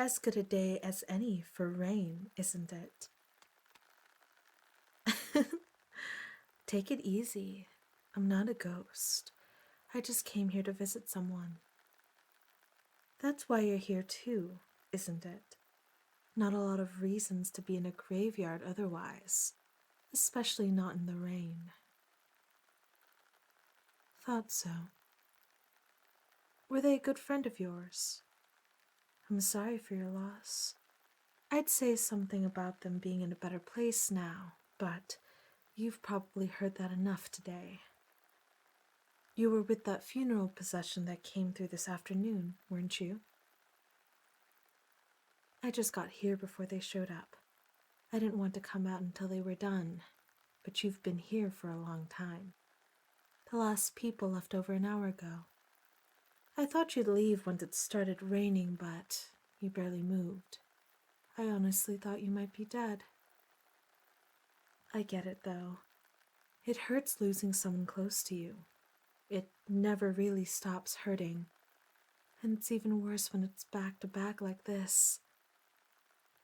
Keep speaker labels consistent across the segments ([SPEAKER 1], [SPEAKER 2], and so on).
[SPEAKER 1] As good a day as any for rain, isn't it? Take it easy. I'm not a ghost. I just came here to visit someone. That's why you're here too, isn't it? Not a lot of reasons to be in a graveyard otherwise, especially not in the rain. Thought so. Were they a good friend of yours? I'm sorry for your loss. I'd say something about them being in a better place now, but you've probably heard that enough today. You were with that funeral procession that came through this afternoon, weren't you? I just got here before they showed up. I didn't want to come out until they were done, but you've been here for a long time. The last people left over an hour ago. I thought you'd leave once it started raining, but you barely moved. I honestly thought you might be dead. I get it, though. It hurts losing someone close to you. It never really stops hurting. And it's even worse when it's back to back like this.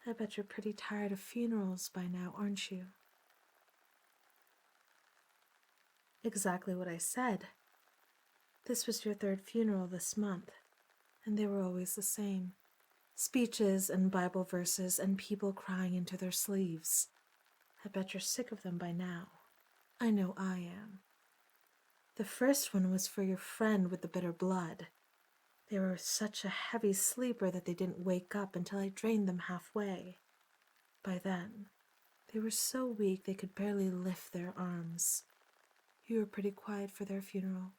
[SPEAKER 1] I bet you're pretty tired of funerals by now, aren't you? Exactly what I said. This was your third funeral this month, and they were always the same. Speeches and Bible verses and people crying into their sleeves. I bet you're sick of them by now. I know I am. The first one was for your friend with the bitter blood. They were such a heavy sleeper that they didn't wake up until I drained them halfway. By then, they were so weak they could barely lift their arms. You were pretty quiet for their funeral.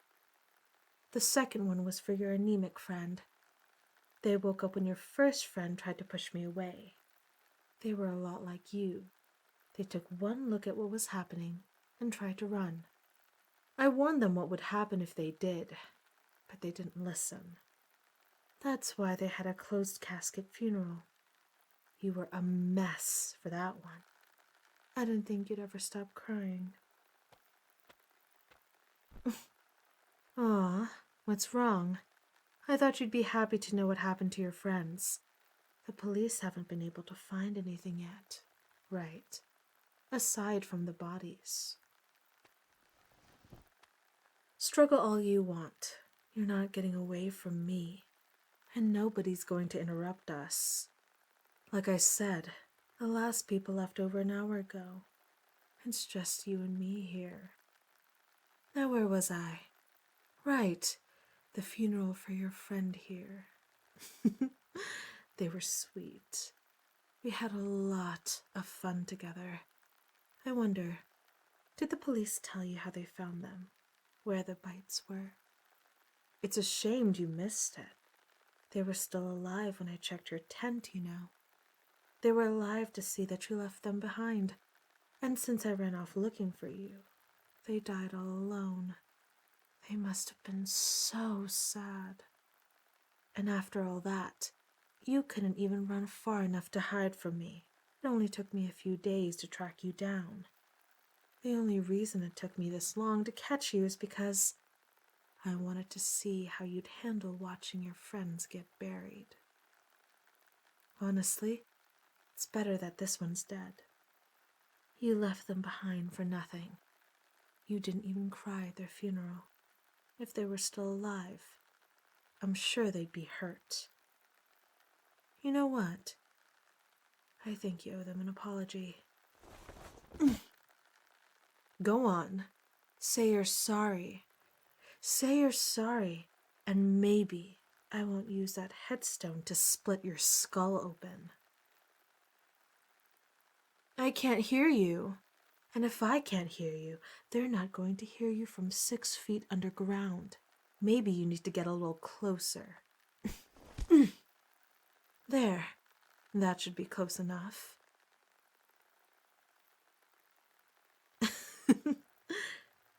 [SPEAKER 1] The second one was for your anemic friend. They woke up when your first friend tried to push me away. They were a lot like you. They took one look at what was happening and tried to run. I warned them what would happen if they did, but they didn't listen. That's why they had a closed casket funeral. You were a mess for that one. I didn't think you'd ever stop crying. Aw, what's wrong? I thought you'd be happy to know what happened to your friends. The police haven't been able to find anything yet, right? Aside from the bodies. Struggle all you want. You're not getting away from me. And nobody's going to interrupt us. Like I said, the last people left over an hour ago. It's just you and me here. Now where was I? Right, the funeral for your friend here. They were sweet. We had a lot of fun together. I wonder, did the police tell you how they found them? Where the bites were? It's a shame you missed it. They were still alive when I checked your tent, you know. They were alive to see that you left them behind. And since I ran off looking for you, they died all alone. They must have been so sad. And after all that, you couldn't even run far enough to hide from me. It only took me a few days to track you down. The only reason it took me this long to catch you is because I wanted to see how you'd handle watching your friends get buried. Honestly, it's better that this one's dead. You left them behind for nothing. You didn't even cry at their funeral. If they were still alive, I'm sure they'd be hurt. You know what? I think you owe them an apology. Go on. Say you're sorry. Say you're sorry, and maybe I won't use that headstone to split your skull open. I can't hear you. And if I can't hear you, they're not going to hear you from 6 feet underground. Maybe you need to get a little closer. There. That should be close enough.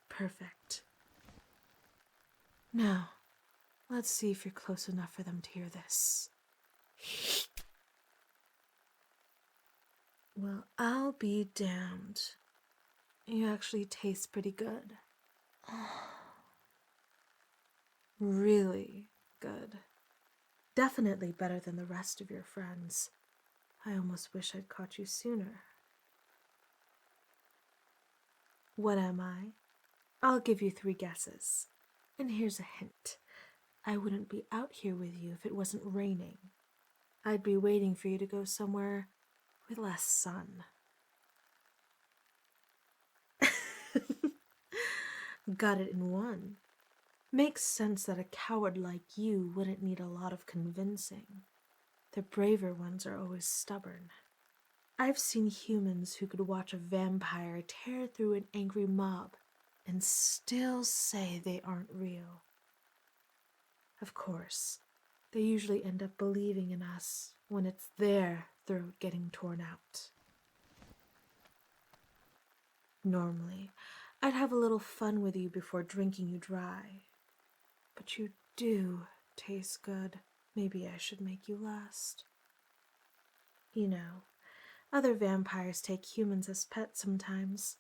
[SPEAKER 1] Perfect. Now, let's see if you're close enough for them to hear this. Well, I'll be damned. You actually taste pretty good. Really good. Definitely better than the rest of your friends. I almost wish I'd caught you sooner. What am I? I'll give you 3 guesses. And here's a hint. I wouldn't be out here with you if it wasn't raining. I'd be waiting for you to go somewhere with less sun. Got it in one. Makes sense that a coward like you wouldn't need a lot of convincing. The braver ones are always stubborn. I've seen humans who could watch a vampire tear through an angry mob and still say they aren't real. Of course, they usually end up believing in us when it's their throat getting torn out. Normally, I'd have a little fun with you before drinking you dry. But you do taste good. Maybe I should make you last. You know, other vampires take humans as pets sometimes,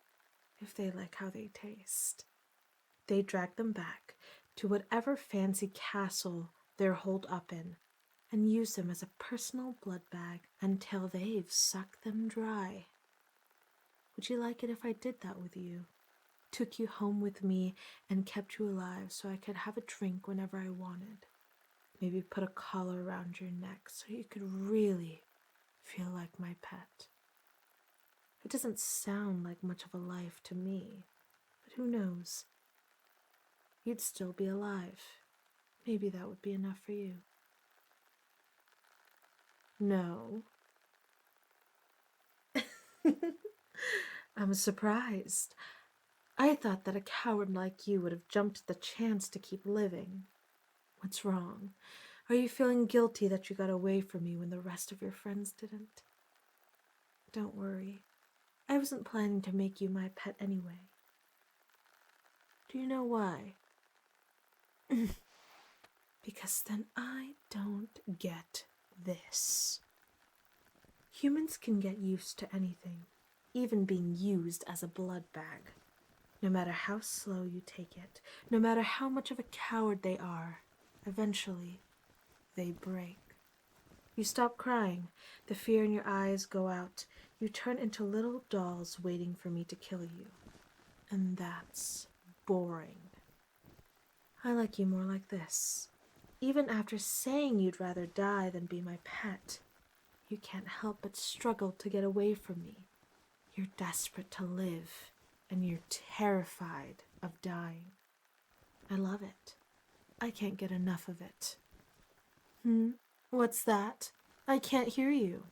[SPEAKER 1] if they like how they taste. They drag them back to whatever fancy castle they're holed up in and use them as a personal blood bag until they've sucked them dry. Would you like it if I did that with you? Took you home with me and kept you alive so I could have a drink whenever I wanted. Maybe put a collar around your neck so you could really feel like my pet. It doesn't sound like much of a life to me, but who knows? You'd still be alive. Maybe that would be enough for you. No. I'm surprised. I thought that a coward like you would have jumped at the chance to keep living. What's wrong? Are you feeling guilty that you got away from me when the rest of your friends didn't? Don't worry. I wasn't planning to make you my pet anyway. Do you know why? Because then I don't get this. Humans can get used to anything, even being used as a blood bag. No matter how slow you take it, no matter how much of a coward they are, eventually they break. You stop crying, the fear in your eyes go out, you turn into little dolls waiting for me to kill you. And that's boring. I like you more like this. Even after saying you'd rather die than be my pet, you can't help but struggle to get away from me. You're desperate to live, and you're terrified of dying. I love it. I can't get enough of it. What's that? I can't hear you.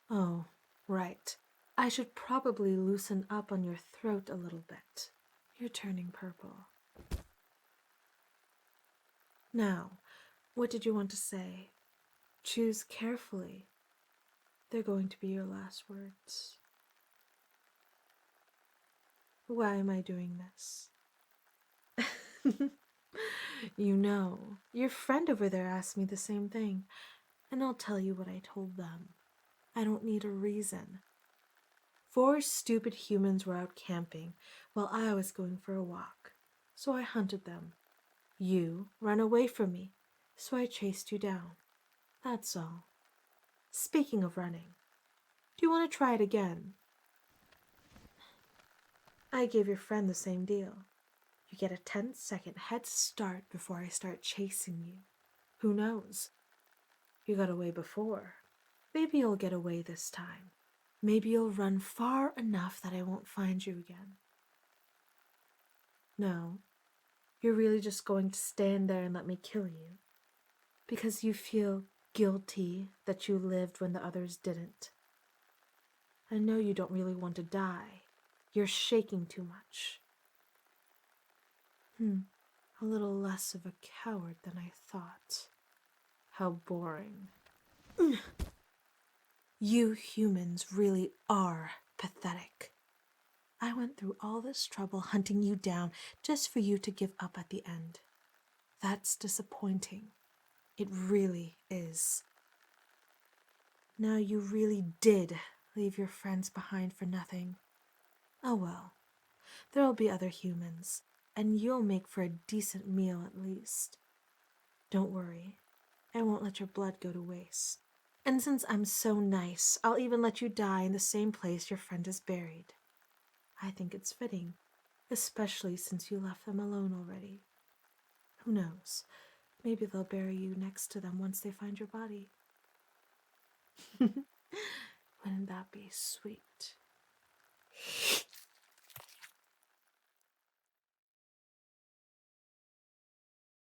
[SPEAKER 1] Oh, right. I should probably loosen up on your throat a little bit. You're turning purple. Now, what did you want to say? Choose carefully. They're going to be your last words. Why am I doing this? You know, your friend over there asked me the same thing, and I'll tell you what I told them. I don't need a reason. 4 stupid humans were out camping while I was going for a walk, so I hunted them. You ran away from me, so I chased you down. That's all. Speaking of running, do you want to try it again? I gave your friend the same deal. You get a 10-second head start before I start chasing you. Who knows? You got away before. Maybe you'll get away this time. Maybe you'll run far enough that I won't find you again. No, you're really just going to stand there and let me kill you. Because you feel guilty that you lived when the others didn't. I know you don't really want to die. You're shaking too much. A little less of a coward than I thought. How boring. You humans really are pathetic. I went through all this trouble hunting you down just for you to give up at the end. That's disappointing. It really is. Now you really did leave your friends behind for nothing. Oh well, there'll be other humans, and you'll make for a decent meal at least. Don't worry. I won't let your blood go to waste. And since I'm so nice, I'll even let you die in the same place your friend is buried. I think it's fitting, especially since you left them alone already. Who knows? Maybe they'll bury you next to them once they find your body. Wouldn't that be sweet?